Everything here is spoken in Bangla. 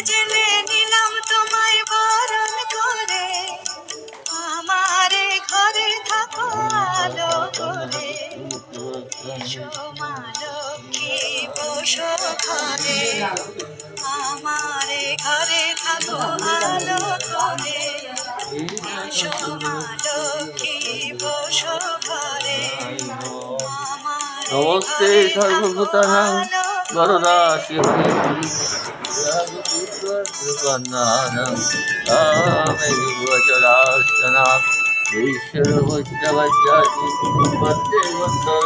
জেলে নিলাম তোমায় বরণ করে, আমারে ঘরে থাকো আলো করে। এসো মা লক্ষ্মী বসো ঘরে, আমারে ঘরে থাকো আলো করে। এসো মা লক্ষ্মী বসো ঘরে, নমস্তে সর্বভূতানাং বরদা শিবে কন্যানাং আমেরিগোচরাসনা ঈশ্বর ভূতবাচ্যাতি বন্দে বন্দে